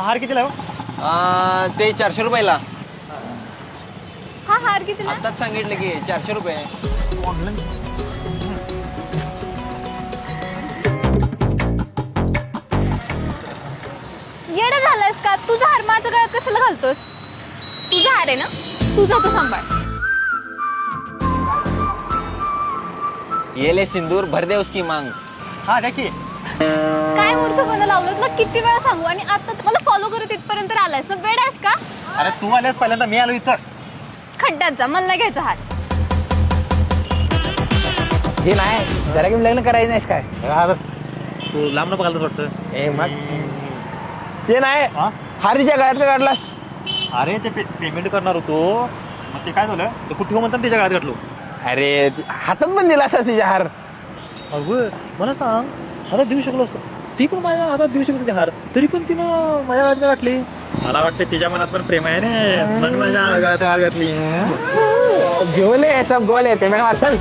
हार कितीला हो? ते 400 रुपयाला. हा हार कितीला? आताच सांगितलं की 400 रुपये. ऑनलाईन येडा झालायस का? तुझा हार माझ्या गळ्यात कशाला घालतोस? तुझा हार आहे ना, तुझा तो सांभाळ. ये ले सिंदूर भर दे उसकी मांग. हा द्या की. काय मूर्खपणा लावलं तुला किती वेळा सांगू, आणि आता मला फॉलो करत इथपर्यंत आलायस ना, वेड आहेस का? अरे तू आल्यास पहिल्यांदा मी आलो इथं. खड्ड्यात जा, मला नाही घ्यायचा हार. हे नाही जरा घेऊन लग्न करायचं नाहीस काय? अरे तू लांब न बघायलाच वाटतं. ए मग ते नाही हा? हार तिच्या गळ्यात का काढलास? अरे ते पेमेंट करणार होतो, मग ते काय झालं, ते कुठे म्हणतात त्याच्या गाड्यात घातलो. अरे हातात पण दिला असता तिच्या हार. अगं मला सांग, हातात देऊ शकलो असतो, ती पण माझ्या हातात देऊ शकते हार, तरी पण तिनं माझ्या गाडीत घातली. मला वाटतं तिच्या मनात पण प्रेम आहे ना, म्हणून माझ्या गाडीत हार घातली. घेऊन ये सब गोल आहे पेमेंट वाचल.